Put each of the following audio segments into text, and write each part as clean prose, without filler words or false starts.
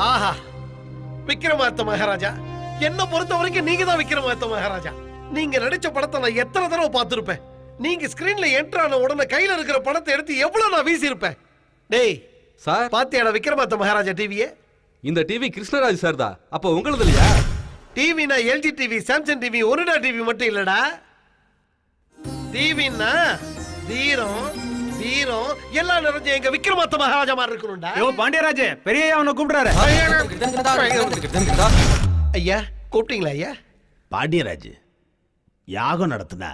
ஆஹா, விக்ரமாதித்த மகாராஜா, என்ன பொறுத்த வரைக்கும் நீங்க தான் விக்ரமாதித்த மகாராஜா. நீங்க நடிச்ச படத்தை நான் எத்தனை தடவை பார்த்திருப்பேன். நீங்க ஸ்கிரீன்ல என்டர் ஆன உடனே கையில இருக்கிற படத்தை எடுத்து எவ்வளவு நான் வீசி இருப்பேன். டேய் சார், பாத்தியாடா விக்ரமாதித்த மகாராஜா டிவியே? இந்த டிவி கிருஷ்ணராஜ் சார் தான். அப்ப உங்களது இல்லையா? டிவினா LG TV, Samsung TV, Onida TV மட்டும் இல்லடா. டிவின்னா வீரம் வீரம் எல்லாம் நிறைஞ்ச எங்க விக்ரமாதித்த மகாராஜா மாதிரி இருக்கணும்டா. யோ பாண்டியராஜ், பெரிய அவனை கூப்பிடுறாரு. ஐயா கூப்பிட்டீங்களா ஐயா? பாண்டியராஜ், யாகம் நடத்தினா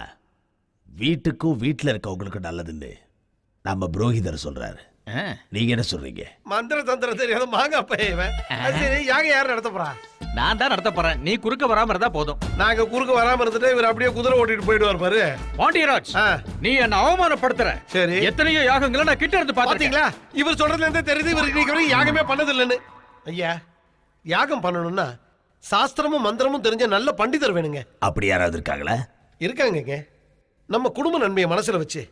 வீட்டுக்கும் வீட்டுல இருக்கவங்களுக்கு நல்லதுன்னு நம்ம புரோகிதர் சொல்றாரு. நீங்க என்ன சொல்றீங்க? மந்திர தந்திரம் தெரியாத மாங்கா பையன். சரி, யாகம் யார் நடத்த போறா? நான் தான் நடத்த போறேன். நீ குறுக்க வராம இருந்தா போதும். நாங்க குறுக்க வராம இருந்துட்டு இவர் அப்படியே குதிரை ஓட்டிட்டு போயிடுவார் பாரு. பாண்டியராஜ், நீ என்ன அவமானப்படுத்துற. சரி, எத்தனையோ யாகங்களை நான் கிட்ட இருந்து பாத்தீங்களா? இவர் சொல்றதுல இருந்தே தெரியுது இவர் இன்னைக்கு வரைக்கும் யாகமே பண்ணது இல்லைன்னு. ஐயா, யாகம் பண்ணணும்னா சாஸ்திரமும் மந்திரமும் தெரிஞ்ச நல்ல பண்டிதர் வேணுங்க. அப்படி யாராவது இருக்காங்களா? இருக்காங்க. நம்ம குடும்ப நன்மையை மனசுல வச்சு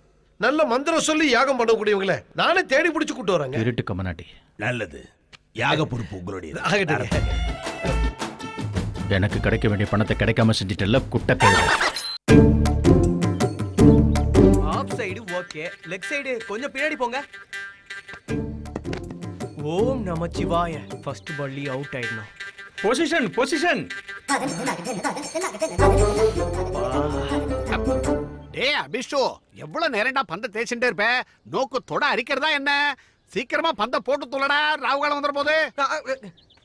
நல்ல மந்திரம் சொல்லி யாகம் பண்ணக்கூடியவங்கள நானே தேடி பிடிச்சு கூட்டு வரேங்க. இருட்டு கமனாட்டி. நல்லது. யாக பொறுப்பு உங்களுடைய. எனக்கு கிடைக்க வேண்டிய பணத்தை கிடைக்காம செஞ்சிட்டல்ல குட்ட பேரு. Off side okay, leg side கொஞ்சம் பின்னாடி போங்க. ஓம் நமச்சிவாய. ஃபர்ஸ்ட் பால்லி அவுட் ஆயிடணும். Position position. டேய் அபிஷோ, எவ்வளவு நேரம்டா பந்த தேய்ச்சிட்டே இருப்ப? நோக்கு தொட அரிக்கிறதா என்ன? சீக்கிரமா பந்த போட்டு தூளடா, ராவுகாலம் வந்துற போது.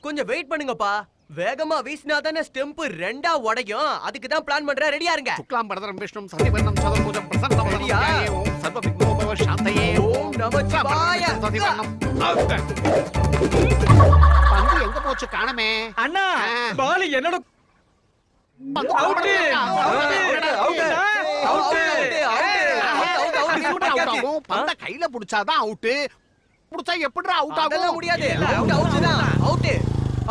கொஞ்சம் வெயிட் பண்ணுங்கப்பா. வேகமா வீசினா தானே ஸ்டெம்ப் ரெண்டா உடையும். அதுக்கு தான் பிளான் பண்றேன். ரெடியா இருங்க. சுக்லாம் பரதரம் விஷ்ணும் சதிவர்ணம் சதுர்புஜம் பிரசன்னவதனம் ஓம் சர்வ விக்னோபவ சாந்தயே ஓம் நமச்சிவாய. சதிவர்ணம். பந்து எங்க போச்சு காணமே? அண்ணா, பால் என்னோட பந்த கையில புடிச்சாதான் அவுட். புடிச்சா எப்படிடா அவுட் ஆகும்? முடியாது. அவுட்.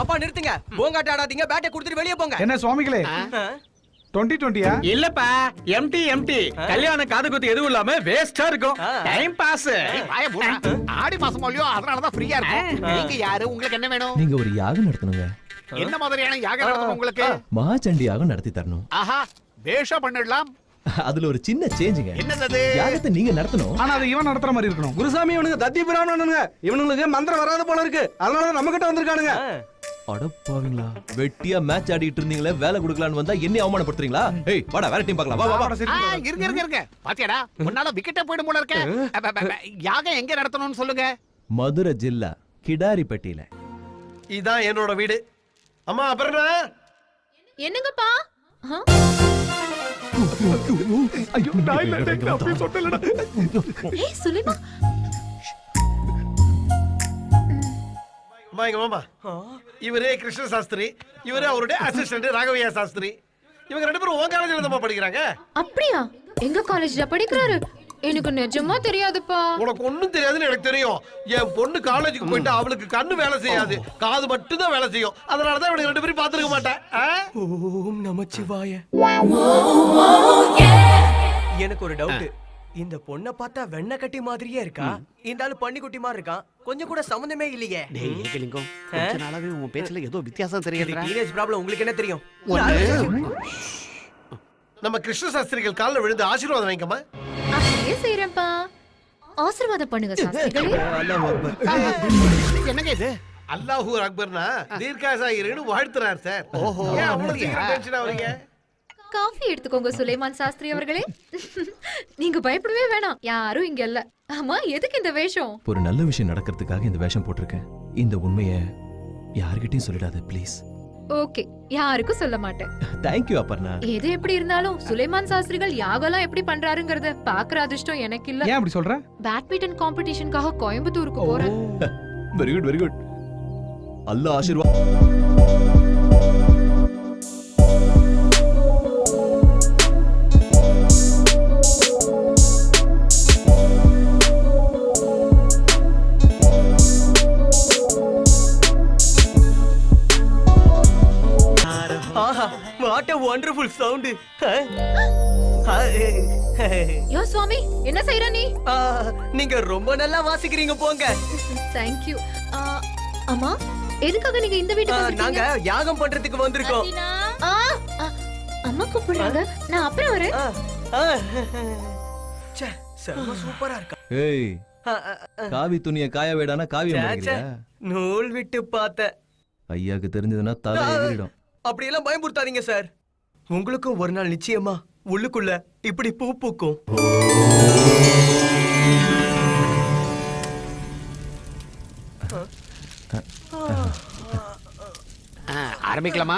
அப்பா நிறுத்துங்க. போங்காட்ட ஆடாதீங்க. பேட்டை கொடுத்துட்டு வெளியே போங்க. என்ன சுவாமிகளே, 2020யா? இல்லப்பா, எம்டி. கல்யாண காது குத்து எதுவும் இல்லாம வேஸ்டா இருக்கும். Time pass. வாய மூடு. ஆடி மாசம் இல்லையோ, அதனால தான் ஃப்ரீயா இருக்கும். நீங்க யாரு? உங்களுக்கு என்ன வேணும்? நீங்க ஒரு யாகம் நடத்தணுங்க. என்ன மாதிரியான யாகம் நடத்தணும் உங்களுக்கு? மகாச்சண்டி யாகம் நடத்தி தரணும். ஆஹா, பேஷா பண்ணிடலாம். அதுல ஒரு சின்ன சேஞ்சுங்க. என்னது? யாகத்தை நீங்க நடத்தணும். ஆனா அது இவன் நடத்துற மாதிரி இருக்கணும். குருசாமி இவனுக்கு தத்தி பிரானுங்க. இவனுங்களுக்கு மந்திரம் வராத போல இருக்கு. அதனால நம்ம கிட்ட வந்திருக்கானுங்க. அடப்பாவீங்களா, வெட்டியா மேட்ச் ஆடிட்டு இருந்தீங்களே, வேலை கொடுக்கலான்னு வந்தா என்ன அவமானப்படுத்துறீங்களா? ஏய் வாடா, வேற டீம் பார்க்கலாம். வா வா வா. இருங்க. பாத்தியாடா, உன்னால விக்கெட்டே போய்டும் போல இருக்கு. யாகம் எங்க நடத்தணும்னு சொல்லுங்க. மதுரை ஜில்லா கிடாரிப்பட்டியில. இதான் என்னோட வீடு. அம்மா அபர்ணா. என்னங்கப்பா? ஐயோ, டாய்லெட் டேக் அப்படியே சொட்டலடா. ஏய் சுலைமான். அம்மா, எங்க மாமா. இவரே கிருஷ்ண சாஸ்திரி, இவரே அவருடைய அசிஸ்டன்ட் ராகவையா சாஸ்திரி. இவங்க ரெண்டு பேரும் உங்க காலேஜ்ல தான் படிக்கிறாங்க. அப்படியா? எங்க காலேஜ்ல படிக்கிறாரு? எனக்கு நிஜமா தெரியாதுப்பா. உனக்கு ஒண்ணும் தெரியாதுன்னு எனக்கு தெரியும். என் பொண்ணு காலேஜுக்கு போயிட்டு அவளுக்கு கண்ணு வேலை செய்யாது, காது மட்டும் தான் வேலை செய்யும். அதனாலதான் இவனுக்கு ரெண்டு பேரும் பாத்துருக்க மாட்டேன். ஓம் நமச்சிவாய. எனக்கு ஒரு டவுட். இந்த பொண்ணை பார்த்தா வெண்ணெய் கட்டி மாதிரியே இருக்கா? இந்த ஆளு பண்ணி குட்டி மாதிரி இருக்கான். கொஞ்சம் கூட சம்பந்தமே இல்லையே. டேய் ஏகலிங்கம், கொஞ்ச நாளாவே உன் பேச்சுல ஏதோ வித்தியாசம் தெரியுதுடா. டீனேஜ் ப்ராப்ளம் உங்களுக்கு என்ன தெரியும்? நம்ம கிருஷ்ண சாஸ்திரிகள் கால்ல விழுந்து ஆசீர்வாதம் வாங்கிக்கமா. அப்படியே செய்றேன்ப்பா. ஆசீர்வாதம் பண்ணுங்க சாஸ்திரிகளே. என்னங்க இது? அல்லாஹு அக்பர்னா தீர்க்காசாயிரேன்னு வாழ்த்துறார் சார். ஓஹோ, ஏன் அவ்வளவு சீக்கிரம் டென்ஷன் ஆவறீங்க? காஃபி எடுத்துக்கோங்க சுலைமான் சாஸ்திரி அவர்களே. நீங்க பயப்படவே வேணாம், யாரும் இங்க இல்ல. ஆமா, எதுக்கு இந்த வேஷம்? ஒரு நல்ல விஷயம் நடக்கிறதுக்காக இந்த வேஷம் போட்டிருக்கேன். இந்த உண்மையை யார்கிட்டயும் சொல்லிடாத ப்ளீஸ். ஓகே, யாருக்கும் சொல்ல மாட்டேன். Thank you Aparna. எது எப்படி இருந்தாலும் சுலைமான் சாஸ்திரிகள் யாகலாம் எப்படி பண்றாருங்கறத பாக்குற அதிர்ஷ்டம் எனக்கு இல்ல. ஏன் அப்படி சொல்ற? பேட்மிண்டன் காம்படிஷனுக்காக கோயம்புத்தூருக்கு போறேன். Very good very good. Allah Aashirvaad. What a wonderful sound. யோ சுவாமி, என்ன செய்ற நீ? நீங்க ரொம்ப நல்லா வாசிக்கிறீங்க போங்க. Thank you. அம்மா, எதுக்காக நீங்க இந்த வீட்டுக்கு நாங்க யாகம் பண்றதுக்கு வந்திருக்கோம். ஆ, ஆ, அம்மா கூப்பிடுறாங்க. நான் அப்புறம் வரேன். ஆ, ஆ. ச்சே, செம்ம சூப்பரா இருக்கா. ஏய் ஆ, ஆ, ஆ. காவி துணியை காய வேடானா காவியம் ச்சே, ச்சே. பண்ணிக்கிறியா? நூல் விட்டு பார்த்த. ஐயாக்கு தெரிஞ்சதுன்னா தலை எகிறிடும். அப்படியெல்லாம் பயமுறுத்தாதீங்க சார். உங்களுக்கும் ஒரு நாள் நிச்சயமா உள்ளுக்குள்ள இப்படி பூ பூக்கும். ஆரம்பிக்கலாமா?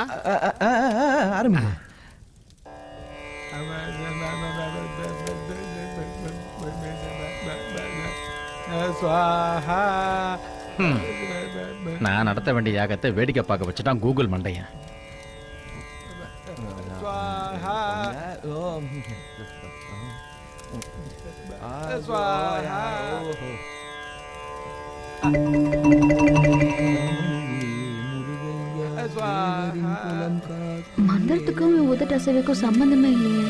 ஆரம்பிங்க. நான் நடத்த வேண்டிய யாகத்தை வேடிக்கை பார்க்க வச்சுட்டான் கூகுள் மண்டையன். மந்திரத்துக்கும் உதட்ட அசைவுக்கும் சம்பந்தமே இல்லையே.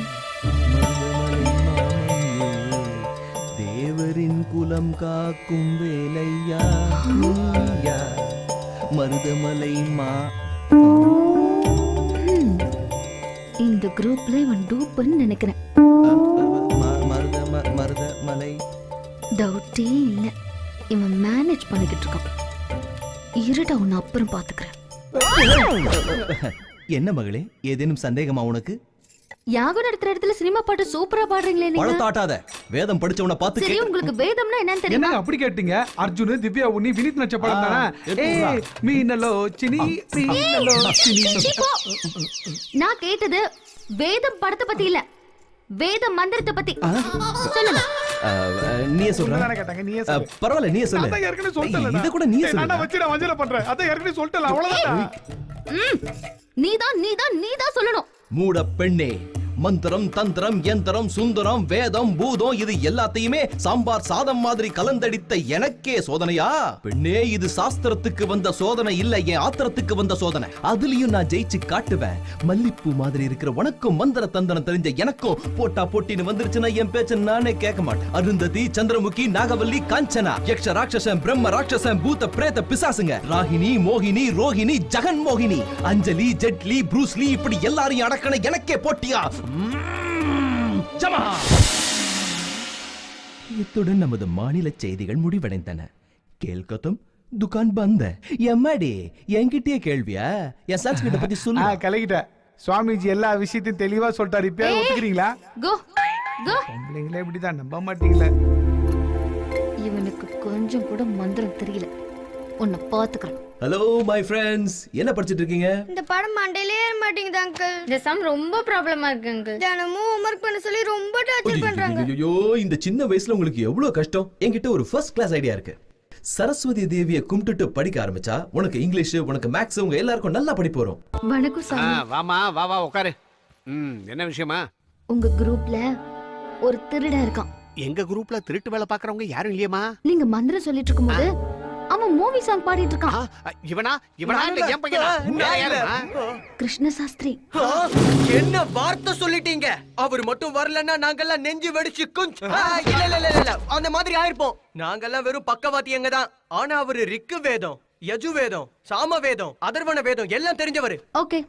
தேவரின் குலம் காக்கும் வேலையா நீயா, மருதமலை மா. இந்த குரூப்ல இவன் டூப்னு நினைக்கிறேன். மருதமலை டவுட்டே இல்ல. இவன் மேனேஜ் பண்ணிக்கிட்டு இருக்கான். இருடா, உன்னை அப்புறம் பாத்துக்கிறேன். என்ன மகளே, ஏதேனும் சந்தேகமா உனக்கு? யாகம் நடத்துற இடத்துல சினிமா பாட்டு சூப்பரா பாடுறீங்களே நீங்க. பழத்தாட்டாத, வேதம் படிச்சவன பார்த்து சரி, உங்களுக்கு வேதம்னா என்னன்னு தெரியுமா? என்னங்க அப்படி கேட்டீங்க? அர்ஜுன், திவ்யா, உன்னி, வினித் நடிச்ச படம் தானே? ஏய் மீனலோ சினி மீனலோ சினி. சீ, போ. நான் கேட்டது வேதம் படத்தை பத்தி இல்ல, வேத மந்திரத்தை பத்தி. சொல்லுங்க. நீயே சொல்ற. நானே கேட்டாங்க, நீயே சொல்லு. பரவாயில்ல, நீயே சொல்லு. அதான் ஏற்கனவே சொல்லிட்டேன்ல. இத கூட நீயே நான் சொல்லு. வச்சிர வஞ்சல பண்றேன். அதான் ஏற்கனவே சொல்லிட்டேன்ல, அவ்வளவுதான். நீதான் சொல்லணும். மூட பெண்ணே, மந்திரம் தந்திரம் யந்திரம் சுந்தரம் வேதம் பூதம் இது எல்லாத்தையுமே சாம்பார் சாதம் மாதிரி கலந்தடித்த எனக்கே சோதனையா? பெண்ணே, இது சாஸ்திரத்துக்கு வந்த சோதனை இல்ல, என் ஆத்திரத்துக்கு வந்த சோதனை. அதுலயும் நான் ஜெயிச்சு காட்டுவேன். மல்லிப்பூ மாதிரி இருக்கிற உனக்கும் மந்திர தந்திரம் தெரிஞ்ச எனக்கும் போட்டா போட்டின்னு வந்துருச்சுன்னா என் பேச்ச நானே கேட்க மாட்டேன். அருந்ததி, சந்திரமுகி, நாகவல்லி, காஞ்சனா, யக்ஷ ராட்சசன், பிரம்ம ராட்சசன், பூத பிரேத பிசாசுங்க, ராகினி, மோகினி, ரோகிணி, ஜெகன் மோகினி, அஞ்சலி, ஜெட்லி, ப்ரூஸ்லி, இப்படி எல்லாரையும் அடக்கண எனக்கே போட்டியா? இத்துடன் நமது மாநில செய்திகள் முடிவடைந்தன. கேள்கத்தும் துகான் பந்த. எம்மாடி, என்கிட்டயே கேள்வியா? என் சன்ஸ்கிரிட்ட பத்தி சொல்லு. கலகிட்ட சுவாமிஜி எல்லா விஷயத்தையும் தெளிவா சொல்லிட்டாரு. இப்ப ஒத்துக்கிறீங்களா? கோ கோ. பொம்பளைங்களே இப்படிதான், நம்ப மாட்டீங்களே. இவனுக்கு கொஞ்சம் கூட மந்திரம் தெரியல. உன்னை பாத்துக்கிறேன். ஹலோ மை ஃப்ரெண்ட்ஸ், என்ன படிச்சிட்டு இருக்கீங்க? இந்த படம் மண்டையிலே ஏற மாட்டேங்குது அங்கிள். இந்த சம் ரொம்ப ப்ராப்ளமா இருக்கு அங்கிள். தினமும் ஹோம்வொர்க் பண்ண சொல்லி ரொம்ப டார்ச்சர் பண்றாங்க. ஐயோ, இந்த சின்ன வயசுல உங்களுக்கு எவ்வளவு கஷ்டம். என்கிட்ட ஒரு ஃபர்ஸ்ட் கிளாஸ் ஐடியா இருக்கு. சரஸ்வதி தேவியை கும்பிட்டுட்டு படிக்க ஆரம்பிச்சா உனக்கு இங்கிலீஷ், உனக்கு மேக்ஸ், உங்க எல்லாருக்கும் நல்லா படிப்பு வரும். வணக்கம் சாமி. வாமா வா வா உட்காரு. என்ன விஷயமா? உங்க குரூப்ல ஒரு திருடன் இருக்கான். எங்க குரூப்ல திருட்டு வேலை பாக்குறவங்க யாரும் இல்லையம்மா. நீங்க மந்திரம் சொல்லிட்டு இருக்கும்போது அவன் மூவி சாங் பாடிட்டு இருக்கான். இவனா இவனா இல்ல என் பையனா? வேற யாருமா? கிருஷ்ண சாஸ்திரி. என்ன வார்த்தை சொல்லிட்டீங்க? அவர் மட்டும் வரலன்னா நாங்கெல்லாம் நெஞ்சு வெடிச்சு இல்ல அந்த மாதிரி ஆயிருப்போம். நாங்கெல்லாம் வெறும் பக்கவாத்தியங்க தான். ஆனா அவரு ரிக்கு வேதம், யஜு வேதம், சாம வேதம், அதர்வண வேதம் எல்லாம் தெரிஞ்சவரு. ஓகே,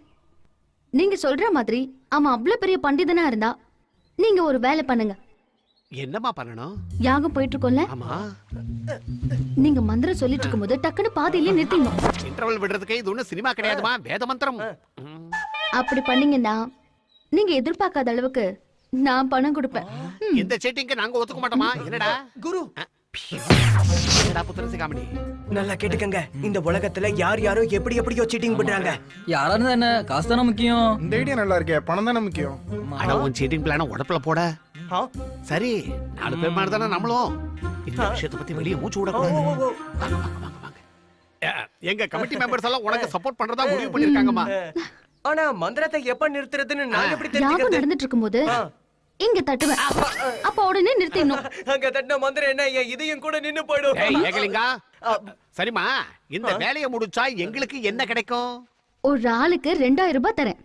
நீங்க சொல்ற மாதிரி அவன் அவ்வளவு பெரிய பண்டிதனா இருந்தா நீங்க ஒரு வேலை பண்ணுங்க. என்னமா பண்ணணும்? யாகம் போயிட்டு இருக்கோம்ல, ஆமா, நீங்க மந்திரம் சொல்லிட்டு இருக்கும்போது டக்குன்னு பாதியிலே நிறுத்திடணும். இன்டர்வல் விடுறதுக்கு இது ஒண்ணு சினிமா கிடையாதுமா, வேத மந்திரம். அப்படி பண்ணீங்கன்னா நீங்க எதிர்பார்க்காத அளவுக்கு நான் பணம் கொடுப்பேன். இந்த செட்டிங்க்கு நாங்க ஒத்துக்க மாட்டோமா? என்னடா குரு, என்னடா புத்திரசி காமெடி? நல்லா கேட்டுக்கங்க. இந்த உலகத்துல யார் யாரோ எப்படி எப்படியோ சீட்டிங் பண்றாங்க. யாரா இருந்தா என்ன, காசு தானே முக்கியம். இந்த ஐடியா நல்லா இருக்கே, பணம் தானே முக்கியம். அட உன் சீட்டிங் பிளான உடப்புல போட. சரி, 4 பேர் மாதிரி தானே நம்மளும். இந்த விஷயத்தை பத்தி வெளியே மூச்சு விடக்கூடாது. வாங்க வாங்க வாங்க வாங்க. எங்க கமிட்டி மெம்பர்ஸ் எல்லாம் உனக்கு சப்போர்ட் பண்றதா முடிவு பண்ணிருக்காங்கம்மா. ஆனா மந்திரத்தை எப்ப நிறுத்துறதுன்னு நான் எப்படி யாகம் தெரிஞ்சுக்கிறது? நடந்துட்டு இருக்கும்போது இங்க தட்டுவேன், அப்ப உடனே நிறுத்திடணும். அங்க தட்டின மந்திரம் என்ன, என் இதையும் கூட நின்னு போயிடும். ஏய் ஏகலிங்கா, சரிம்மா, இந்த வேலையை முடிச்சா எங்களுக்கு என்ன கிடைக்கும்? ஒரு ஆளுக்கு 2000 ரூபாய் தரேன்.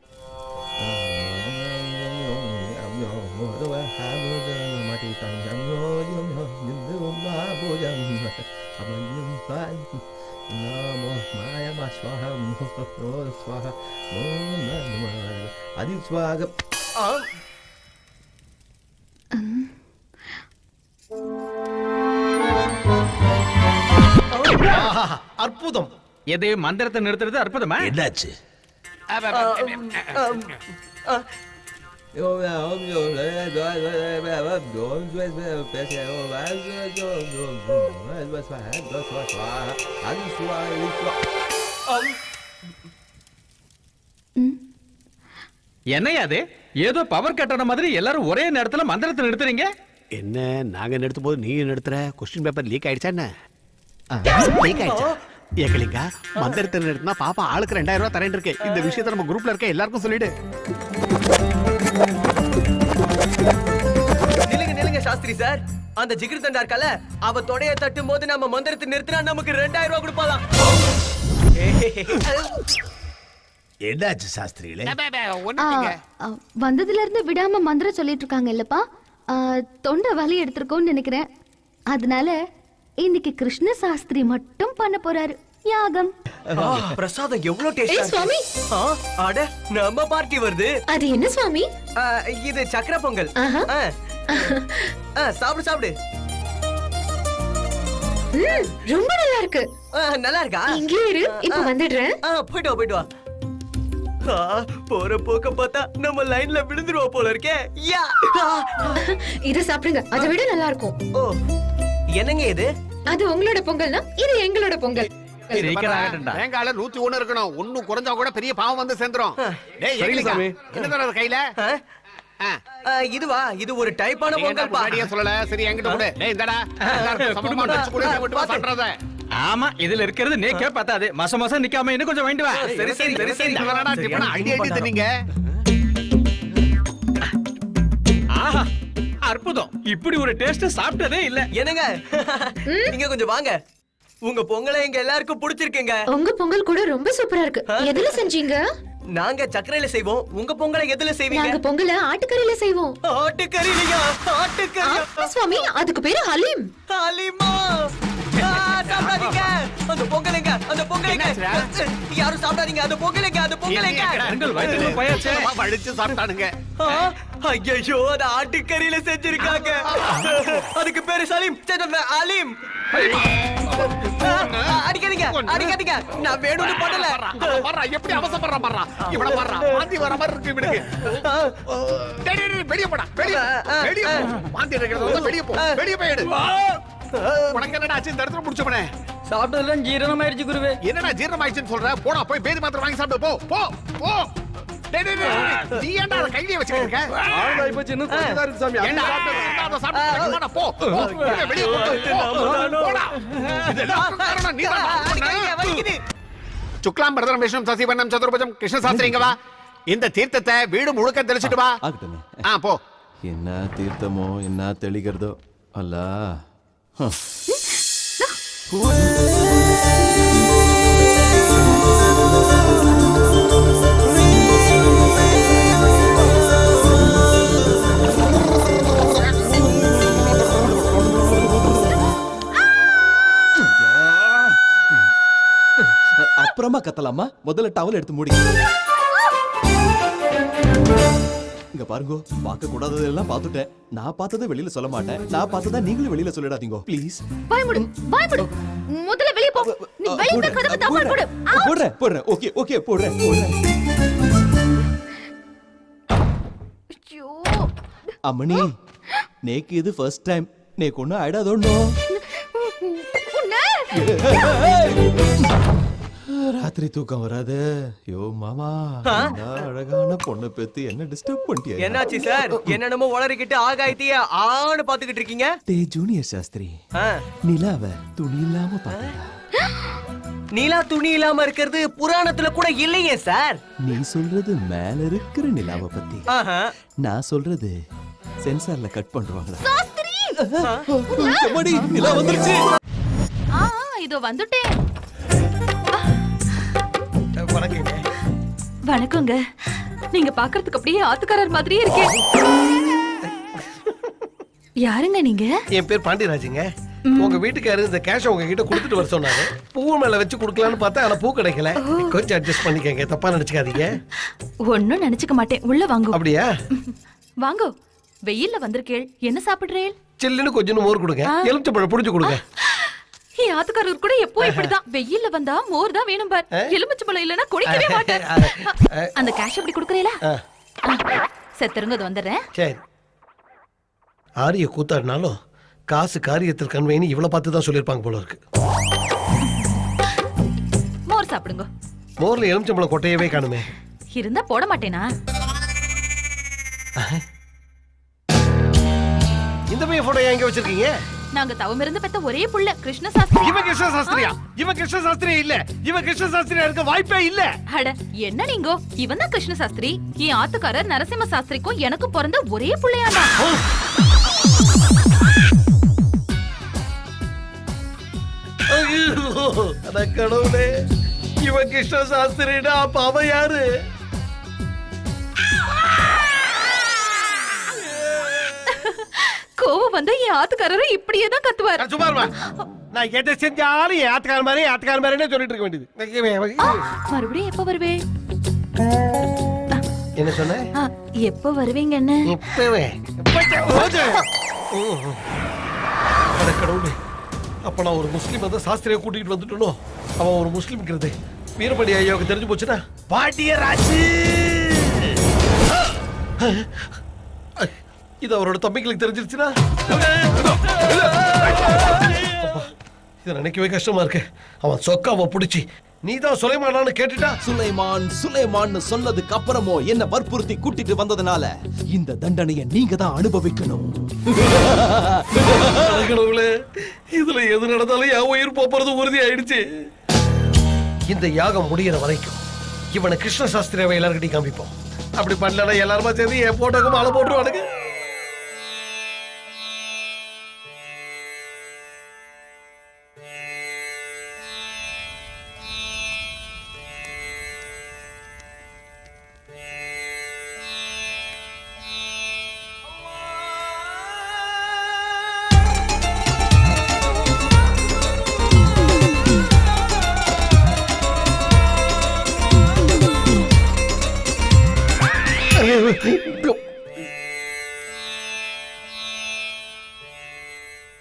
அதிஸ்வாக ஆஹா, அற்புதம். எது மந்திரத்தை நிறுத்துறது அற்புதமா? என்னாச்சு? என்னையா அது? ஏதோ பவர் கட்டான மாதிரி எல்லாரும் ஒரே நேரத்துல மந்திரத்தை நிறுத்துறீங்க. என்ன நாங்க நிறுத்தும் போது நீ நிறுத்துற? கொஸ்டின் பேப்பர் லீக் ஆயிடுச்சா என்ன? லீக் ஆயிடுச்சா? ஏகலிங்கா மந்திரத்தை நிறுத்தினா பாப்பா ஆளுக்கு 2000 ரூபாய் தரேன் இருக்கு. இந்த விஷயத்தை நம்ம குரூப்ல இருக்க எல்லாருக்கும் சொல்லிடு. நிலுங்க சாஸ்திரி சார். அந்த ஜிகிர் தண்டா இருக்கல, அவ தொடைய தட்டும் போது நம்ம மந்திரத்தை நிறுத்தினா நமக்கு 2000 ரூபாய் கொடுப்பாலாம். என்னாச்சு சாஸ்திரிகளே? வந்ததுல இருந்து விடாம மந்திரம் சொல்லிட்டு இருக்காங்க இல்லப்பா. தொண்டை வலி எடுத்திருக்கோம்னு நினைக்கிறேன். அதனால இன்னைக்கு கிருஷ்ண சாஸ்திரி மட்டும் பண்ண போறாரு யாகம். பிரசாதம் எவ்வளவு டேஸ்டா ஏய் சுவாமி, அட நம்ம பார்ட்டி வருது. அது என்ன சுவாமி? இது சக்கரை பொங்கல். ஆஹா. சாப்பிடு சாப்பிடு. ரொம்ப நல்லா இருக்கு. நல்லா இருக்கா? இங்கே இரு, இப்ப வந்துடுறேன். போயிட்டு வா போயிட்டு வா. போற போக்க பார்த்தா நம்ம லைன்ல விழுந்துருவோம் போல இருக்கே. யா! இத சாப்பிடுங்க, அதை விட நல்லா இருக்கும். ஓ, என்னங்க இது? அது உங்களோட பொங்கல்னா இது எங்களோட பொங்கல். சீக்கிரம் ஆகட்டும்டா. தேங்காயில 101 இருக்கணும். ஒன்னும் குறைஞ்சா கூட பெரிய பாவம் வந்து சேர்ந்துரும். டேய் ஏகலிங்கா என்ன தரது கையில? இதுவா? இது ஒரு டைப்பான பொங்கல் பா. முன்னாடியே சொல்லல. சரி என்கிட்ட கொடு. டேய் இந்தடா. எல்லாரும் சமமா வச்சு கொடு. விட்டு பண்றத. ஆமா, இதுல இருக்கிறது நேக்கே பத்தாது. மச நிக்காம இன்னும் கொஞ்சம் வாங்கிட்டு வா. சரி சரி சரி சரி. இவனடா டிபன ஐடியா தந்தீங்க. ஆஹா, அற்புதம். இப்படி ஒரு டேஸ்ட் சாப்பிட்டதே இல்ல. என்னங்க, நீங்க கொஞ்சம் வாங்க. உங்க பொங்கலை எங்க எல்லாருக்கும் பிடிச்சிருக்குங்க. உங்க பொங்கல் கூட ரொம்ப சூப்பரா இருக்கு. எதுல செஞ்சீங்க? நாங்க சக்கரையில செய்வோம். உங்க பொங்கலை எதுல செய்வீங்க? நாங்க பொங்கலை ஆட்டுக்கறியில செய்வோம். ஆட்டுக்கறிலையா? ஆட்டுக்கறி சுவாமி, அதுக்கு பேரு ஹலீம். ஹலீமா? சாப்பிடாதீங்க. அந்த பொங்கலைங்க, அந்த பொங்கலைங்க. யாரும் சாப்பிடாதீங்க. அந்த பொங்கலைங்க, அந்த பொங்கலைங்க. பொங்கல் வயித்துல போயாச்சே. வடிச்சு சாப்பிட்டானுங்க. ஐயோ, அது ஆட்டுக்கறியில செஞ்சிருக்காங்க. அதுக்கு பேரு சலீம். அலீம். அடிக்காதீங்க அடிக்காதீங்க. நான் வேணும்னு பண்ணல. வர்றா எப்படி அவசரப்படுறா பாறா. இவன வர்றா. மாந்தி வர மாதிரி இருக்கு இவனுக்கு. டேய் டேய் வெளிய போடா. வெளிய போ. மாந்தி எடுக்கிறது வந்து வெளிய போ. வெளிய போய் எடு. உனக்கு என்னடா ஆச்சு? இந்த இடத்துல முடிச்சவனே. சாப்பிட்டதெல்லாம் ஜீரணமாயிருச்சு குருவே. என்னடா ஜீரணமாயிடுச்சுன்னு சொல்ற? போடா போய் பேதி மாத்திரை வாங்கி சாப்பிடு. போ போ போ. டேய் டேய் டேய். நீ ஏன்டா அத கையில வச்சிட்டு இருக்க? ஆனா இப்ப சின்ன கொஞ்சம் தான் இருக்கு சாமி. ஏன்டா அத சாப்பிட்டு போ. வெளிய போ. போடா. இதெல்லாம் காரணம் நீதான். அடிக்காதீங்க, வலிக்குது. சுக்லாம் பரதரம் விஷ்ணு சசிவர்ணம் சதுர்புஜம் கிருஷ்ண சாஸ்திரிங்க வா. இந்த தீர்த்தத்தை வீடு முழுக்க தெளிச்சிட்டு வா. ஆகட்டுமே. போ. என்ன தீர்த்தமோ என்ன தெளிக்கிறதோ அல்ல. அப்புறமா கத்தலாமா? முதல்ல டவல் எடுத்து மூடி. இங்க பாருங்க, பார்க்க கூடாததெல்லாம் பார்த்துட்டேன். நான் பார்த்ததை வெளியில சொல்ல மாட்டேன். நான் பார்த்ததா நீங்களும் வெளியில சொல்லிடாதீங்க ப்ளீஸ். பயமுடு பயமுடு. முதல்ல வெளிய போ. நீ வெளிய போய் கதவை தாப்பால் போடு. போடுறேன். ஓகே ஓகே போடுறேன். ஐயோ. அம்மணி, நேக்கு இது ஃபர்ஸ்ட் டைம். நேக்கு ஒன்னும் ஆயிடாதோன்னோ. ராத்திரி தூக்கம் வராது. யோ மாமா, அழகான பொண்ணு பெத்து என்ன டிஸ்டர்ப் பண்ணிட்டியா? என்னாச்சு சார்? என்னென்னமோ உளறிக்கிட்டு ஆகாயத்தையே ஆன்னு பாத்துக்கிட்டு இருக்கீங்க. டே ஜூனியர் சாஸ்திரி, நிலாவ துணி இல்லாம பாத்தா. நிலா துணி இல்லாம இருக்கிறது புராணத்துல கூட இல்லையே சார். நீ சொல்றது மேல இருக்கிற நிலாவை பத்தி. நான் சொல்றது சென்சார்ல கட் பண்றாங்களா? சாஸ்திரி. எம்மாடி, நிலா வந்துருச்சு. இதோ வந்துட்டேன். வணக்கங்க. நீங்க பாக்குறதுக்கு அப்படியே ஆத்துக்காரர் மாதிரியே இருக்கே. யாருங்க நீங்க? என் பேர் பாண்டியராஜுங்க. உங்க வீட்டுக்காரரு இந்த கேஷ் உங்ககிட்ட கொடுத்துட்டு வர சொன்னாரு. பூ மேல வச்சு கொடுக்கலான்னு பார்த்தா ஆனா பூ கிடைக்கல. கொஞ்சம் அட்ஜஸ்ட் பண்ணிக்கங்க, தப்பா நினைச்சுக்காதீங்க. ஒன்னும் நினைச்சுக்க மாட்டேன், உள்ள வாங்கோ. அப்படியா? வாங்கோ. வெயில்ல வந்திருக்கேள், என்ன சாப்பிடுறேள்? சில்லுன்னு கொஞ்சம் மோர் கொடுங்க, எலுமிச்சம்பழம் புடிச்சு கொடுங்க. என் ஆத்துக்காரர் கூட எப்போ இப்படிதான், வெயில்ல வந்தா மோர் தான் வேணும் பார், எலுமிச்சம்பழம் இல்லனா குடிக்கவே மாட்டார். அந்த கேஷ் அப்படி குடுக்கறீங்களா? செத்துருங்க, அது வந்துடுறேன். சரி. ஆரிய கூத்தாடினாலும் காசு காரியத்தில் கண்வைன்னு இவ்வளவு பார்த்து தான் சொல்லியிருப்பாங்க போல இருக்கு. மோர் சாப்பிடுங்க. மோர்ல எலுமிச்சம்பழம் கொட்டையவே காணுமே. இருந்தா போட மாட்டேனா? இந்த பையன் போட்டோ எங்க வச்சிருக்கீங்க? நாங்க தவமிருந்து பெத்த ஒரே புள்ள கிருஷ்ண சாஸ்திரி. இவன் கிருஷ்ண சாஸ்திரியா? இவன் கிருஷ்ண சாஸ்திரியா இல்ல. இவன் கிருஷ்ண சாஸ்திரியா இருக்க வாய்ப்பே இல்ல. அட என்ன நீங்கோ, இவன் தான் கிருஷ்ண சாஸ்திரி. என் ஆத்துக்காரர் நரசிம்ம சாஸ்திரிக்கும் எனக்கும் பிறந்த ஒரே புள்ளையாண்டா. அட கடவுளே, இவன் கிருஷ்ண சாஸ்திரிடா, அப்ப அவன் யாரு? கோவம் வந்தா என் ஆத்துக்காரரும் இப்படியே தான் கத்துவார். சும்மா இருமா. நான் எதை செஞ்சாலும் என் ஆத்துக்கார மாதிரினே சொல்லிட்டு இருக்க வேண்டியது. மறுபடியும் எப்ப வருவே? என்ன சொன்ன? எப்ப வருவீங்க? என்ன இப்பவே? அட கடவுளே, அப்ப நான் ஒரு முஸ்லீம் வந்து சாஸ்திரியை கூட்டிட்டு வந்துட்டனோ. அவன் ஒரு முஸ்லீம்ங்கிறது வீரபடி ஐயாவுக்கு தெரிஞ்சு போச்சுன்னா பாட்டியராஜு இது அவரோட தம்பிங்களுக்கு தெரிஞ்சிருச்சுன்னா இதை நினைக்கவே கஷ்டமா இருக்கு. அவன் சொக்காவை பிடிச்சி நீதான் சுலைமானான்னு கேட்டுட்டா. சுலைமான் சுலைமான்னு சொன்னதுக்கு அப்புறமோ என்ன வற்புறுத்தி கூட்டிட்டு வந்ததுனால இந்த தண்டனையை நீங்க தான் அனுபவிக்கணும். கடவுளே, இதுல எது நடந்தாலும் என் உயிர் போறது உறுதி ஆயிடுச்சு. இந்த யாகம் முடியற வரைக்கும் இவனை கிருஷ்ண சாஸ்திரியாவை எல்லார்கிட்டையும் காமிப்போம். அப்படி பண்ணலன்னா எல்லாருமா சேர்ந்து என் போட்டோக்கு மாலை போட்டுருவானுங்க.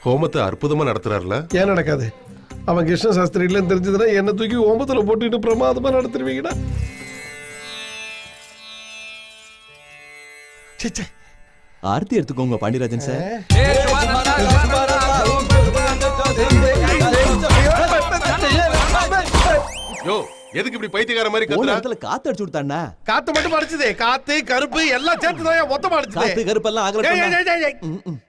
ஹோமத்தை அற்புதமா நடத்துறாருல. ஏன் நடக்காது? அவன் கிருஷ்ண சாஸ்திரி இல்லைன்னு தெரிஞ்சதுன்னா என்ன தூக்கி ஓமத்துல போட்டுட்டு பிரமாதமா நடத்துருவீங்கடா. ஆர்த்தி எடுத்துக்கோங்க பாண்டியராஜன் சார். யோ, எதுக்கு இப்படி பைத்தியக்கார மாதிரி போன கத்துற? இடத்துல காத்து அடிச்சு விட்டானா? காத்து மட்டும் அடிச்சதே, காத்து கருப்பு எல்லாம் சேர்த்து தான் மொத்தமா காத்து அடிச்சது. கருப்பெல்லாம் ஆகல.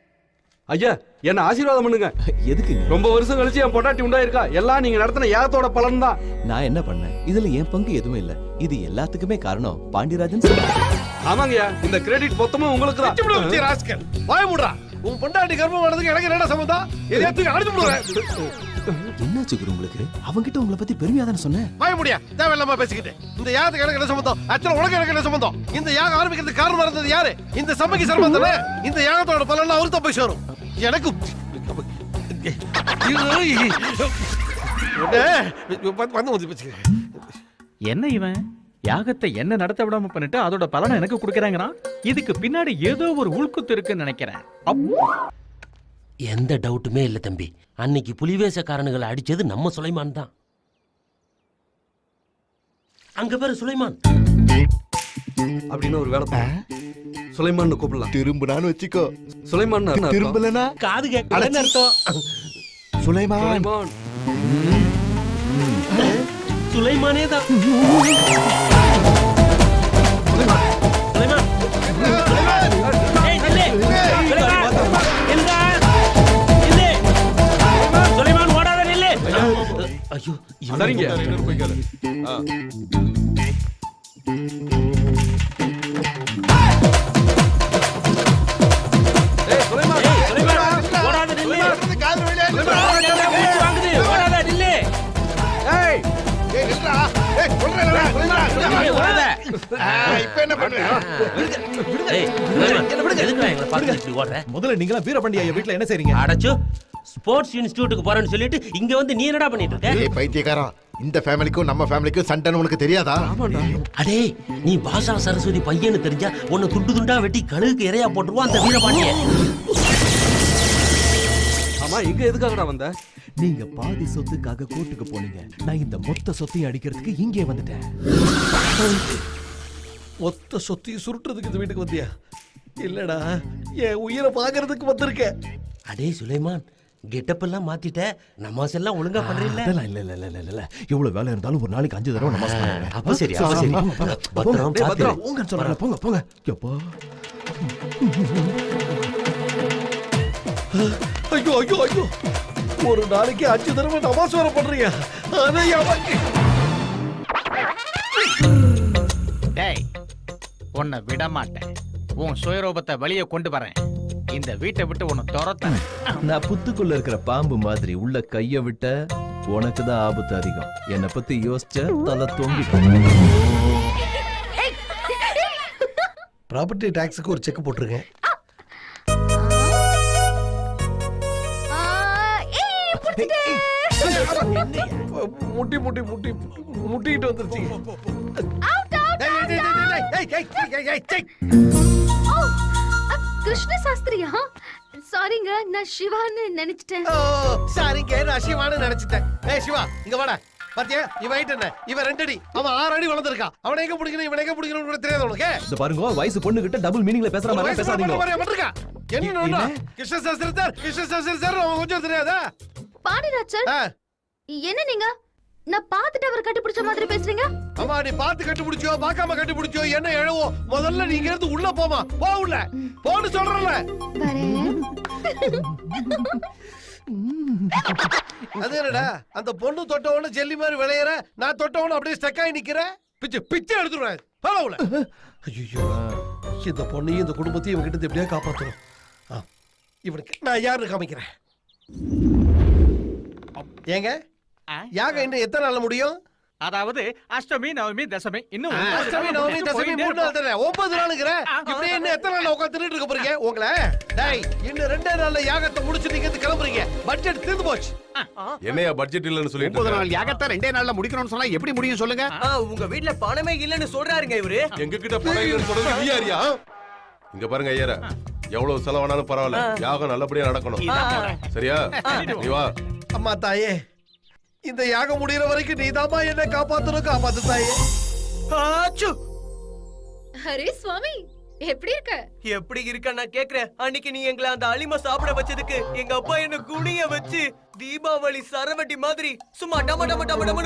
ஐயா, என்ன ஆசீர்வாதம் பண்ணுங்க. எதுக்கு? ரொம்ப வருஷம் கழிச்சு என் பொண்டாட்டி உண்டாயிருக்கா. எல்லாம் நீங்க நடத்தின யாகத்தோட பலன் தான். நான் என்ன பண்ணேன்? இதுல என் பங்கு எதுவும் இல்ல. இது எல்லாத்துக்குமே காரணம் பாண்டியராஜன் சார். ஆமாங்கய்யா, இந்த கிரெடிட் மொத்தமும் உங்களுக்கு தான். ராஸ்கல், வாய மூடுறா. உன் பொண்டாட்டி கர்ப்பம் வரதுக்கு எனக்கு என்னடா சம்பந்தம்? எதையாத்துக்கு அடிச்சு விடுறேன். என்னாச்சு குரு உங்களுக்கு? அவங்கிட்ட உங்களை பத்தி பெருமையா தானே சொன்னேன். வாய முடியா, தேவையில்லாம பேசிக்கிட்டு. இந்த யாகத்துக்கு எனக்கு என்ன சம்பந்தம்? ஆக்சுவலா உனக்கு எனக்கு என்ன சம்பந்தம்? இந்த யாகம் ஆரம்பிக்கிறதுக்கு காரணமா இருந்தது யாரு? இந்த சபைக்கு சர்மம் தானே. இந்த யாகத்தோட பலன் அவருக்கு தான் போய் சேரும். எனக்கு என்ன இவன் யாகத்தை என்ன நடத்த விடாம பண்ணிட்டு அதோட பலனை எனக்கு கொடுக்கறாங்கறான். இதுக்கு பின்னாடி ஏதோ ஒரு உள்குத்து இருக்குன்னு நினைக்கிறேன். எந்த டவுட்டுமே இல்ல தம்பி. அன்னைக்கு புலிவேசக்காரனுகளை அடிச்சது நம்ம சுலைமான் தான். அங்க பேரு சுலைமான் அப்படின்னு ஒரு வேலை சுலைமான் கூப்பிடலாம். திரும்பினான்னு வச்சுக்கோ. சுலைமான் திரும்பலனா காது கேட்கலன்னு அர்த்தம். சுலைமான் சுலைமானே தான். ஐயோ, சரிங்க. முதல்ல நீங்களா வீரபாண்டி ஐயா வீட்டுல என்ன செய்றீங்க? அடச்சு ஸ்போர்ட்ஸ் இன்ஸ்டிடியூட்டுக்கு போறேன்னு சொல்லிட்டு இங்க வந்து நீ என்னடா பண்ணிட்டு இருக்க? ஏய் பைத்தியக்காரன், இந்த ஃபேமிலிக்கும் நம்ம ஃபேமிலிக்கும் சண்டைன்னு உனக்கு தெரியாதா? அடே நீ பாஷா சரஸ்வதி பையன்னு தெரிஞ்சா உன்னை துண்டு துண்டா வெட்டி கழுகுக்கு இறையா போட்டுருவான் அந்த வீரபாண்டிய. ஆமா இங்க எதுக்காகடா வந்த? நீங்க பாதி சொத்துக்காக கோர்ட்டுக்கு போனீங்க, நான் இந்த மொத்த சொத்தையும் அடிக்கிறதுக்கு இங்கே வந்துட்டேன். மொத்த சொத்தையும் சுருட்டுறதுக்கு இந்த வீட்டுக்கு வந்தியா? இல்லடா, என் உயிரை பாக்குறதுக்கு வந்திருக்க. அடே சுலைமான், கெட்டப் எல்லாம் மாத்திட்ட, நமாஸ் எல்லாம் ஒழுங்கா பண்றீல்ல? அதெல்லாம் இல்ல. எவ்வளவு வேலை இருந்தாலும் ஒரு நாளைக்கு 5 தடவை நமாஸ் பண்ணுவேன். அப்ப சரி, அப்ப சரி. பத்திரம் சாப்பிடு. போங்க சொல்றேன், போங்க. எப்பா ஐயோ, ஒரு நாளைக்கு 5 தடவை நமாஸ் வர பண்றீங்க. அதை எவனுக்கு? டேய் உன்னை விட மாட்டேன். உன் சுயரூபத்தை வெளியே கொண்டு வரேன். இந்த வீட்டை விட்டு உன்னை துரத்தேன். நான் புத்துக்குள்ள இருக்கிற பாம்பு மாதிரி உள்ள கைய விட்ட உனக்கு தான் ஆபத்து அதிகம். என்னை பத்தி யோசிச்ச தலை தொங்கிடும். ப்ராப்பர்ட்டி டாக்ஸுக்கு ஒரு செக் போட்டிருக்கேன். முட்டிட்டு வந்துருச்சு. கிருஷ்ண சாஸ்திரியா? சாரிங்க, நான் சிவான்னு நினைச்சிட்டேன். சாரிங்க, நான் சிவான்னு நினைச்சிட்டேன். ஏய் சிவா, இங்க வாடா. பாத்தியா, இவன் ஹைட் என்ன? இவன் 2 அடி, அவன் 6 அடி வளர்ந்திருக்கான். அவனை எங்க பிடிக்கணும், இவன் எங்க பிடிக்கணும் கூட தெரியாது உனக்கு. இந்த பாருங்க, வயசு பொண்ணு கிட்ட டபுள் மீனிங்ல பேசுற மாதிரி பேசாதீங்க. என்ன கிருஷ்ண சாஸ்திரி சார் அவன் கொஞ்சம் தெரியாதா? பாண்டிராஜ் சார், என்ன நீங்க நான் பார்த்துட்டு அவர் கட்டிப்பிடிச்ச மாதிரி பேசுறீங்க? அம்மா, நீ பார்த்து கட்டிப்பிடிச்சோ பார்க்காம கட்டிப்பிடிச்சோ என்ன எழுவோ? முதல்ல நீங்க இருந்து உள்ள போமா. போ உள்ள போன்னு சொல்றல. அது என்னடா, அந்த பொண்ணு தொட்டவன ஜெல்லி மாதிரி விளையற, நான் தொட்டவன அப்படியே ஸ்டக் ஆகி நிக்கிற. பிச்சை எடுத்துறேன். போல உள்ள. ஐயோ, இந்த பொண்ணையும் இந்த குடும்பத்தையும் இவங்க கிட்ட எப்படியா காப்பாத்தணும். இவனுக்கு நான் யாருன்னு காமிக்கிறேன். ஏங்க, யாக இன்னும் எத்தனை நாள் முடியும்? அதாவது அஷ்டமி நவமி தசமி இன்னும் அஷ்டமி நவமி தசமி 3 நாள் தானே, 9 நாளுங்கற. இப்படியே இன்னும் எத்தனை நாள் உட்கார்ந்து இருக்க போறீங்க? உங்கள டேய், இன்னும் 2 நாள்ல யாகத்தை முடிச்சிட்டு நீங்க கிளம்புறீங்க. பட்ஜெட் தீர்ந்து போச்சு. என்னையா பட்ஜெட் இல்லன்னு சொல்லிட்டு 9 நாள் யாகத்தை 2 நாள்ல முடிக்கணும்னு சொன்னா எப்படி முடியும் சொல்லுங்க? உங்க வீட்ல பணமே இல்லன்னு சொல்றாருங்க இவரு. எங்க கிட்ட பணம் இல்லன்னு சொல்றது நீ யாரியா? இங்க பாருங்க ஐயரா, எவ்வளவு செலவானாலும் பரவாயில்ல, யாகம் நல்லபடியா நடக்கணும். சரியா? நீ வா. அம்மா தாயே, இந்த யாகம் முடியற வரைக்கும் நீதாமா என்ன காப்பாத்து தாயே. அரே சுவாமி, எப்படி இருக்க? எப்படி இருக்க நான் கேக்குறேன். அன்னைக்கு நீ எங்களை அந்த அலிமா சாப்பிட வச்சதுக்கு எங்க அப்பா என்ன குனிய வச்சு தீபாவளி சரவட்டி மாதிரி சும்மா டம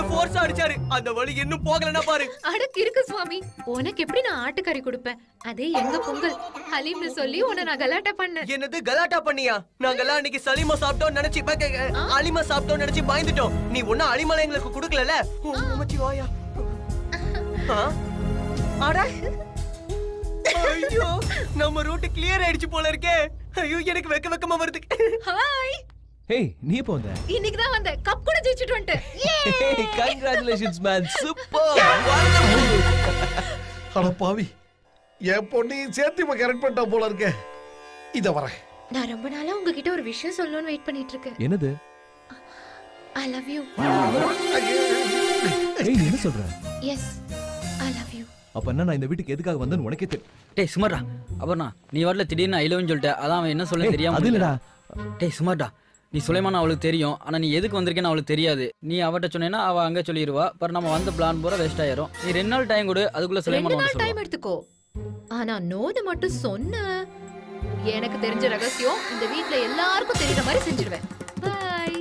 ஃபோர்ஸ் அடிச்சாரு. அந்த வலி இன்னும் போகலன்னா பாரு. அடக்கு இருக்கு சுவாமி, உனக்கு எப்படி நான் ஆட்டுக்கறி கொடுப்பேன்? அதே எங்க பொங்கல் ஹலீம்னு சொல்லி உன்னை நான் கலாட்டா பண்ணேன். என்னது கலாட்டா பண்ணியா? நாங்கெல்லாம் அன்னைக்கு சலீமா சாப்பிட்டோம் நினைச்சு அலிமா சாப்பிட்டோம் நினைச்சு பயந்துட்டோம். நீ ஒன்னும் அலிமலை எங்களுக்கு கொடுக்கல. வாயா. அட ஐயோ, நம்ம ரூட் கிளியர் ஆயிடுச்சு போல இருக்கே. ஐயோ, எனக்கு வெக்கமா வருது. ஹாய். ஹேய், நீ எப்போ வந்த? இன்னைக்கு தான் வந்த. கப் கூட ஜெயிச்சிட்டு வந்துட்டேன். Congratulations man, super. அட பாவி, என் பொண்ணையும் சேர்த்து இவன் கரெக்ட் பண்ணிட்டா போல இருக்கே. இத வரேன். நான் ரொம்ப நாளா உங்ககிட்ட ஒரு விஷயம் சொல்லணும்னு வெயிட் பண்ணிட்டு இருக்கேன். என்னது? I love you. ஏய், நீ என்ன சொல்ற? Yes, I love you. அப்ப என்ன, நான் இந்த வீட்டுக்கு எதுக்காக வந்தேன்னு உனக்கே தெரியும். டேய் சுமாரா, அபர்ணா நீ வரல திடீர்னு ஐ லவ்னு சொல்லிட்ட. அதான் அவன் என்ன சொல்ல தெரியாம. அது இல்லடா. டேய் சுமாரா, நீ சுலைமான் அவளுக்கு தெரியும், ஆனா நீ எதுக்கு வந்திருக்கேன்னு அவளுக்கு தெரியாது. நீ அவட்ட சொன்னேன்னா அவ அங்க சொல்லிடுவா. பர் நம்ம வந்த பிளான் பூரா வேஸ்ட் ஆயிரும். நீ 2 நாள் டைம் கொடு, அதுக்குள்ள 2 சுலைமான் நாள் டைம் எடுத்துக்கோ. ஆனா நோது மட்டும் சொன்ன, எனக்கு தெரிஞ்ச ரகசியம் இந்த வீட்ல எல்லாருக்கும் தெரியற மாதிரி செஞ்சிடுவேன். பை.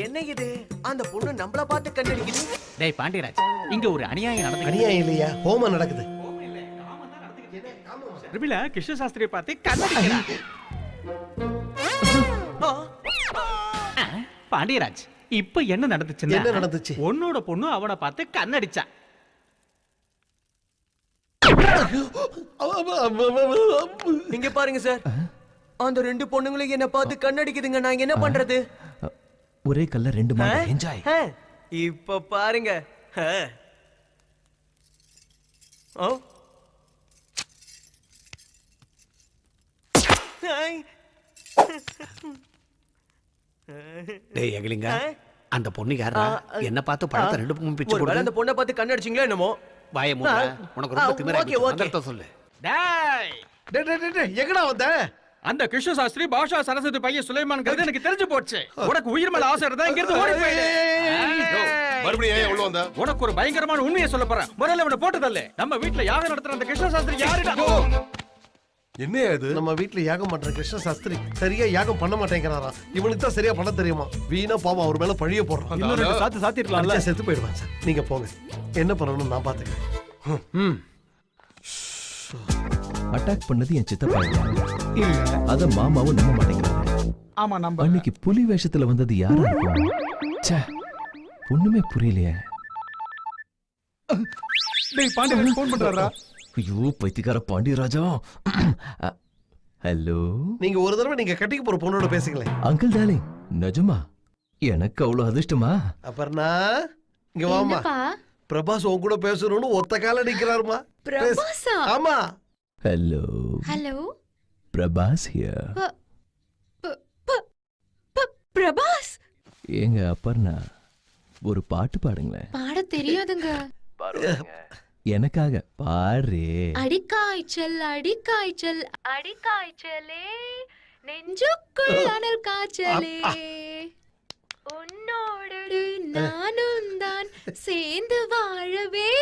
என்ன இது? அந்த பொண்ணு நம்மள பார்த்து கண்ணடிக்குது. டேய் பாண்டியராஜ், இங்க ஒரு அநியாயம் நடக்குது. அநியாயம் இல்லையா, ஹோமம் நடக்குது. ரிபிலா கிருஷ்ண சாஸ்திரியை பார்த்து கண்ணடிக்கிறா. பாண்டியராஜ், இப்ப என்ன நடந்துச்சுன்னா, என்ன நடந்துச்சு? உன்னோட பொண்ணு அவனை பார்த்து கண்ணடிச்சா. இங்க பாருங்க சார், அந்த 2 பொண்ணுங்களும் என்ன பார்த்து கண்ணடிக்குதுங்க. நான் என்ன பண்றது? ஒரே கல்ல ரெண்டு மாங்க என்ஜாய். இப்ப பாருங்க. டேய் எகலிங்க, அந்த பொண்ணு யாரா? என்ன பார்த்து பழத்தை ரெண்டு பக்கமும் பிச்சு போடுது. அந்த பொண்ணை பார்த்து கண்ணடிச்சிங்களோ என்னமோ? வாயை மூடுடா. உனக்கு ரொம்ப திமிரா இருக்கு. மந்திரத்தை சொல்லு. டேய் எங்கடா வந்த? அந்த கிருஷ்ண சாஸ்திரி பாஷா சரஸ்வதி பையன் சுலைமான் எனக்கு தெரிஞ்சு போச்சு. உனக்கு உயிர் மேல ஆசை இருந்தா இங்க இருந்து ஓடி போயிடு. மறுபடியும் ஏன் உள்ள வந்த? உனக்கு ஒரு பயங்கரமான உண்மையை சொல்ல போறேன். முதல்ல அவனை போட்டு தள்ளு. நம்ம வீட்ல யாகம் நடத்துற அந்த கிருஷ்ண சாஸ்திரி யாருடா? என்ன இது? நம்ம வீட்ல யாகம் பண்ற கிருஷ்ண சாஸ்திரி சரியா யாகம் பண்ண மாட்டேங்கிறாராம். இவனுக்கு தான் சரியா பண்ண தெரியுமா? வீணா பாவம் அவர் மேல பழிய போடுறான். இன்னொரு ரெண்டு சாத்து சாத்திரலாம்ல. செத்து போயிடுவான் சார். நீங்க போங்க, என்ன பண்ணணும் நான் பாத்துக்கிறேன். அட்டாக் பண்ணது என் சித்தப்பா இல்ல, அத மாமாவும் நம்ப மாட்டேங்கிறாங்க. ஆமா, நம்ம அன்னைக்கு புலி வேஷத்துல வந்தது யாரா இருக்கும்? ச்சே, ஒண்ணுமே புரியலையே. டேய் பாண்டியன் ஃபோன் பண்றாரா? ஐயோ பைத்தியக்கார பாண்டியராஜா. ஹலோ, நீங்க ஒரு தடவை நீங்க கட்டிக்கு போற பொண்ணோட பேசுங்களேன். அங்கிள் டார்லிங், நிஜமா எனக்கு அவ்வளவு அதிர்ஷ்டமா? அபர்ணா இங்க வாமா. பிரபாஸ் உன் கூட பேசணும்னு ஒத்த கால நிக்கிறாருமா. பிரபாஸா? ஆமா. Hello hello, Prabhas here. Prabhas ஏங்க அபர்ணா, ஒரு பாட்டு பாடுங்களேன். பாட தெரியாதுங்க. எனக்காக பாரு. அடிக்காய்ச்சல் அடிக்காய்ச்சல் அடிக்காய்ச்சலே நெஞ்சுக்குள் அனல் காய்ச்சலே உன்னோடு நானும் தான் சேர்ந்து வாழவே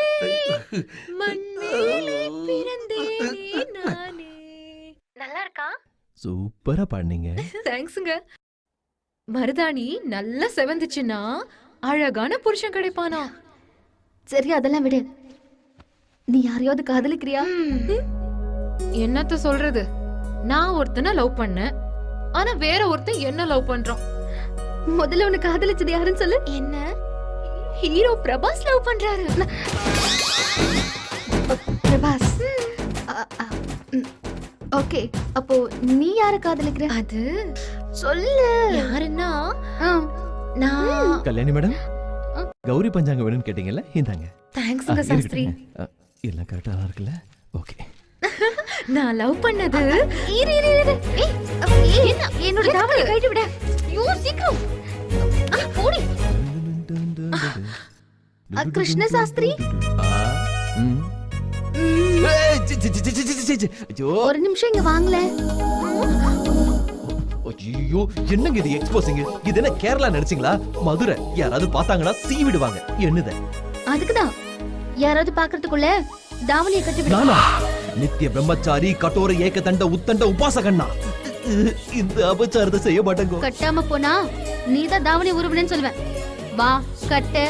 மண்மேலே பிறந்தேனே நானே. நல்லா இருக்கா? சூப்பரா பாடுனீங்க. தேங்க்ஸ்ங்க. மருதாணி நல்லா செவந்துச்சுன்னா அழகான புருஷன் கிடைப்பானா? சரி அதெல்லாம் விடு. நீ யாரையாவது காதலிக்கிறியா? என்னத்த சொல்றது, நான் ஒருத்தனை லவ் பண்ணேன், ஆனா வேற ஒருத்தன் என்ன லவ் பண்றான். முதல்ல உன்னை காதலிச்சது யாருன்னு சொல்லு. என்ன? ஹீரோ பிரபாஸ் லவ் பண்றாரு. பிரபாஸ். ஓகே, அப்போ நீ யார காதலிக்கிற? அது சொல்லு. யாருன்னா நான். கல்யாணி மேடம், கௌரி பஞ்சாங்க வேணும்னு கேட்டீங்கல்ல, இந்தாங்க. தேங்க்ஸ்ங்க சாஸ்திரி. எல்லாம் கரெக்டா இருக்குல்ல? ஓகே. நான் லவ் பண்ணது. இரு இரு இரு. ஏய், என்ன என்னோட தாவணி கழட்டி விட. யூ சீக்கிரம். ஓடி. கிருஷ்ண சாஸ்திரி. ஒரு நிமிஷம் இங்க வாங்கல. ஐயோ, என்னங்க இது எக்ஸ்போசிங்? இது என்ன கேரளா நினைச்சீங்களா? மதுரை. யாராவது பார்த்தாங்கன்னா சீ விடுவாங்க. என்னது? அதுக்குதான் யாராவது பாக்குறதுக்குள்ள தாவணியை கட்டி விடு. நானா நித்திய பிரம்மச்சாரி கட்டோர ஏக தண்ட உத்தண்ட உபாசகண்ணா. இந்த அபச்சாரத்தை செய்ய மாட்டேங்க. கட்டாம போனா நீதான் தாவணி உருவனேன்னு சொல்லுவேன். வா கட்டு.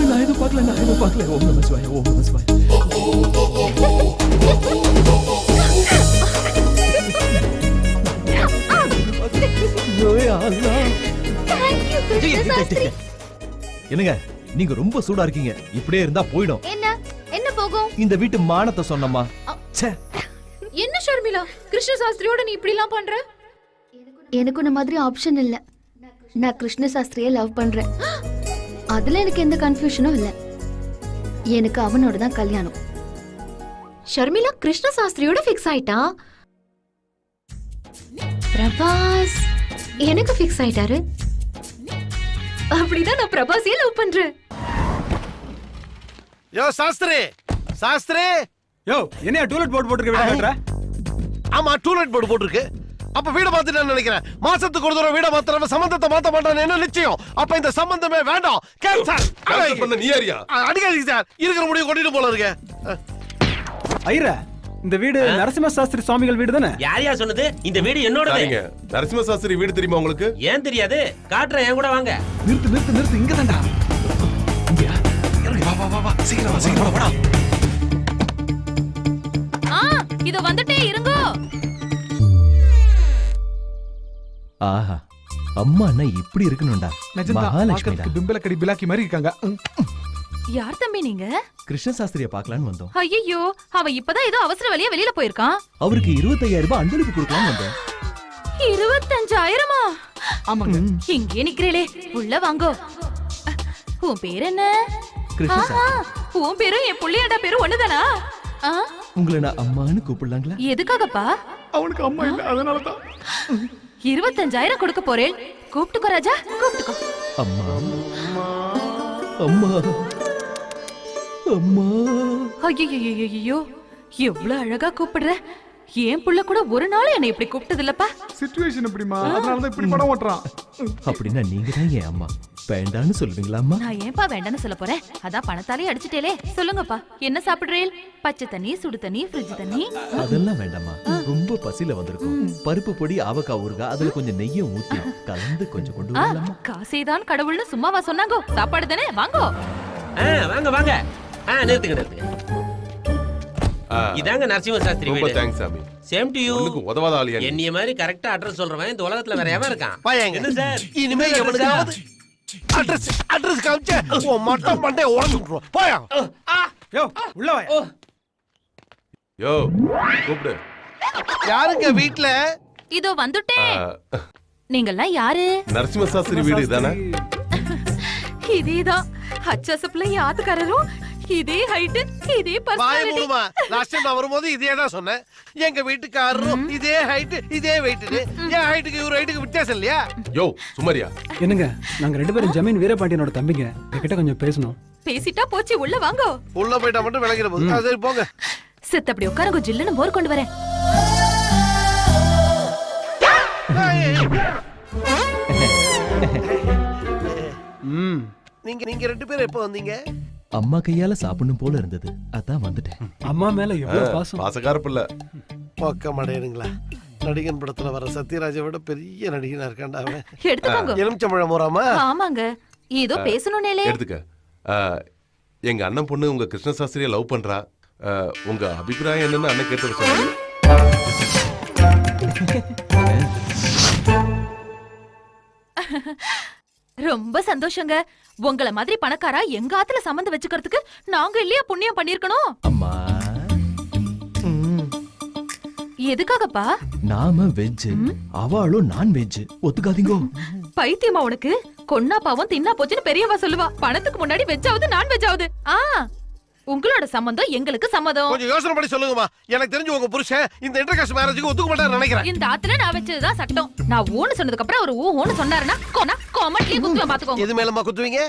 நான் எதுவும் பார்க்கல, நான் எதுவும் பார்க்கல. ஓம் நம சிவாய, ஓம் நம சிவாய. என்னங்க நீங்க ரொம்ப சூடா இருக்கீங்க. இப்படியே இருந்தா போயிடும். என்ன என்ன போகும்? இந்த வீட்டு மானத்தை சொன்னமா. என்ன ஷர்மிளா, கிருஷ்ண சாஸ்திரியோட நீ இப்படி எல்லாம் பண்ற? எனக்கு உன்ன மாதிரி ஆப்ஷன் இல்ல. நான் கிருஷ்ண சாஸ்திரியை லவ் பண்றேன். அதுல எனக்கு எந்த கன்ஃபியூஷனும் இல்ல. எனக்கு அவனோட தான் கல்யாணம். ஷர்மிளா கிருஷ்ண சாஸ்திரியோட ஃபிக்ஸ் ஆயிட்டா. பிரபாஸ் எனக்கு ஃபிக்ஸ் ஆயிட்டாரு. அப்படிதான் நான் பிரபாஸையே லவ் பண்றேன். யோ சாஸ்திரி, சாஸ்திரி. யோ, என்னையா டூலெட் போர்டு போட்டுருக்க வீடு கட்டுற? ஆமா, டூலெட் போர்டு போட்டுருக்கு. அப்ப வீட மாத்திட்டேன்னு நினைக்கிறேன். மாசத்துக்கு ஒரு தடவை வீட மாத்துறவன் சம்பந்தத்தை மாத்த மாட்டான்னு என்ன நிச்சயம்? அப்ப இந்த சம்பந்தமே வேண்டாம். கேன்சல். நீ யாரியா? அடிக்காதீங்க சார், இருக்கிற முடிவு கொட்டிட்டு போல இருக்கு. ஐயரா, இந்த வீடு நரசிம்ம சாஸ்திரி சுவாமிகள் வீடு தானே? யாரையா சொன்னது? இந்த வீடு என்னோடது. நரசிம்ம சாஸ்திரி வீடு தெரியுமா உங்களுக்கு? ஏன் தெரியாது? காட்டுறேன், என் கூட வாங்க. நிறுத்து நிறுத்து நிறுத்து. இங்க தான்டா. வா வா வா வா, சீக்கிரம் வா, சீக்கிரம் வாடா. இதோ வந்துட்டே இருங்க. ஆஹா, அம்மா அண்ணா இப்படி இருக்கணும்டா. மகாலட்சுமி பிம்பலக்கடி பிலாக்கி மாதிரி இருக்காங்க. யார் தம்பி நீங்க? கிருஷ்ண சாஸ்திரியை பார்க்கலான்னு வந்தோம். ஐயோ, அவன் இப்பதான் ஏதோ அவசர வழியா வெளியில போயிருக்கான். அவருக்கு 25,000 ரூபாய் அன்பளிப்பு கொடுக்கலாம்னு வந்தோம். 25,000-ஆ? ஆமாங்க. இங்கே நிக்கிறீளே, உள்ள வாங்கோ. உன் பேர் என்ன? ஆஹா, உன் பேரும் என் புள்ளையாடா பேரும் ஒண்ணுதானா? ஆ? உங்களை நான் அம்மான்னு கூப்பிடலாங்களா? எதுக்காகப்பா? அவனுக்கு அம்மா இல்ல, அதனாலதான். 25,000 கொடுக்க போறேன். கூப்பிட்டுக்கோ ராஜா, கூப்பிட்டுக்கோ. அம்மா அம்மா அம்மா. ஐயோ, எவ்வளவு அழகா கூப்பிடுற. என் புள்ள கூட ஒரு நாள் என்னை இப்படி கூப்பிட்டது இல்லப்பா. சிச்சுவேஷன் எப்படிமா, அதனாலதான் இப்படி படம் ஓட்டுறான். அப்படின்னா நீங்க தான் என் அம்மா. வேண்டான்னு சொல்லுவீங்களா அம்மா? நான் ஏன்பா வேண்டான்னு சொல்ல போறேன்? அதான் பணத்தாலே அடிச்சிட்டேலே. சொல்லுங்கப்பா, என்ன சாப்பிடுறேன்? பச்சை தண்ணி, சுடு தண்ணி, ஃப்ரிட்ஜ் தண்ணி. அதெல்லாம் வேண்டாமா, ரொம்ப பசியில வந்திருக்கும். பருப்பு பொடி, ஆவக்காய் ஊறுகாய், அதுல கொஞ்சம் நெய்யும் ஊத்தி கலந்து கொஞ்சம் கொண்டு வரலாமா? காசேதான் கடவுள்னு சும்மாவா சொன்னாங்கோ? சாப்பாடு தானே, வாங்கோ. வாங்க வாங்க. நிறுத்துங்க. இதாங்க நரசிம்ம சாஸ்திரி ரொம்ப வீடு. தேங்க்ஸ் சாமி. Same to you. உனக்கு உதவாத ஆளியா நீ? என்னைய மாதிரி கரெக்டா அட்ரஸ் சொல்றவன் இந்த உலகத்துல வேற எவன் இருக்கான்? பாயாங்க. என்ன சார்? இனிமே எவனுக்காவது அட்ரஸ் காமிச்ச உன் மட்டம் மண்டே உடஞ்சு விட்டுருவோம். போயா. யோ உள்ள வா. யோ கூப்பிடு. யாருங்க வீட்ல? இதோ வந்துட்டேன். நீங்கெல்லாம் யாரு? நரசிம்ம சாஸ்திரி வீடு இதானே? இதேதான். ஹச்சசப்ல என் ஆத்துக்காரரும் இதே ஹைட், இதே வாய பர்சனாலிட்டி. மூடுமா. லாஸ்ட் டைம் நான் வரும்போது இதே தான் சொன்னேன். எங்க வீட்டுக்காரரும் இதே ஹைட், இதே வெயிட். என் ஹைட்டுக்கு இவர் ஹைட்டுக்கு வித்தியாசம் இல்லையா? யோ சுமாரியா. என்னங்க, நாங்க 2 பேரும் ஜமீன் வீரபாண்டியனோட தம்பிங்க. என்கிட்ட கொஞ்சம் பேசணும். பேசிட்டா போச்சு, உள்ள வாங்கோ. உள்ள போயிட்டா மட்டும் விளங்கிற போது. சரி போங்க. சித்த அப்படி உட்காருங்க, ஜில்லுன்னு மோர் கொண்டு வரேன். நீங்க 2 பேரும் எப்போ வந்தீங்க? அம்மா கையால சாப்பிடணும் போல இருந்தது, அதான் வந்துட்டேன். அம்மா மேல எவ்வளவு பாசம். பாசக்கார பிள்ளை. பக்கம் அடையணுங்களா? நடிகன் படத்துல வர சத்யராஜை விட பெரிய நடிகனா இருக்காண்டா அவன். எடுத்துக்கோங்க. எலுமிச்சம்பழம் மோராமா? ஆமாங்க, ஏதோ பேசணும்னேலே. எடுத்துக்க. எங்க அண்ணன் பொண்ணு உங்க கிருஷ்ண சாஸ்திரியை லவ் பண்றா. உங்க அபிப்பிராயம் என்னன்னு அண்ணன் கேட்டு சொன்னாங்க. ரொம்ப சந்தோஷங்க. உங்கள மாதிரி பணக்காரா எங்க ஆத்துல சம்பந்தம் வச்சுக்கிறதுக்கு நாங்க இல்லையா புண்ணியம் பண்ணிருக்கணும். அம்மா எதுக்காகப்பா? நாம வெஜ், அவளும் நான் வெஜ். ஒத்துக்காதீங்கோ. பைத்தியமா உனக்கு? கொன்னா பாவம் தின்னா போச்சுன்னு பெரியவா சொல்லுவா. பணத்துக்கு முன்னாடி வெஜ்ஜாவது நான் வெஜ்ஜாவது. உங்களோட சம்பந்தம் எங்களுக்கு சம்மதம். கொஞ்சம் யோசனை பண்ணி சொல்லுங்கம்மா. எனக்கு தெரிஞ்சு உங்க புருஷன் இந்த இன்டர்காஸ்ட் மேரேஜுக்கு ஒத்துக்க மாட்டாரு நினைக்கிறேன். இந்த ஆத்துல நான் வச்சதுதான் சட்டம். நான் ஊன்னு சொன்னதுக்கு அப்புறம் ஒரு ஊன்னு சொன்னாருன்னா கொமட்லயே குத்துவேன் பாத்துக்கோங்க. எது மேலமா குத்துவீங்க?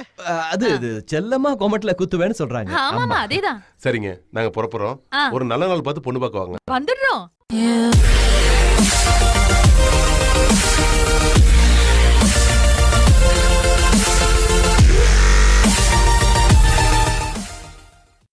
அது செல்லமா கொமட்ல குத்துவேன்னு சொல்றாங்க. ஆமாமா, அதேதான். சரிங்க, நாங்க புறப்புறோம். ஒரு நல்ல நாள் பார்த்து பொண்ணு பார்க்க வாங்க. வந்துடுறோம்.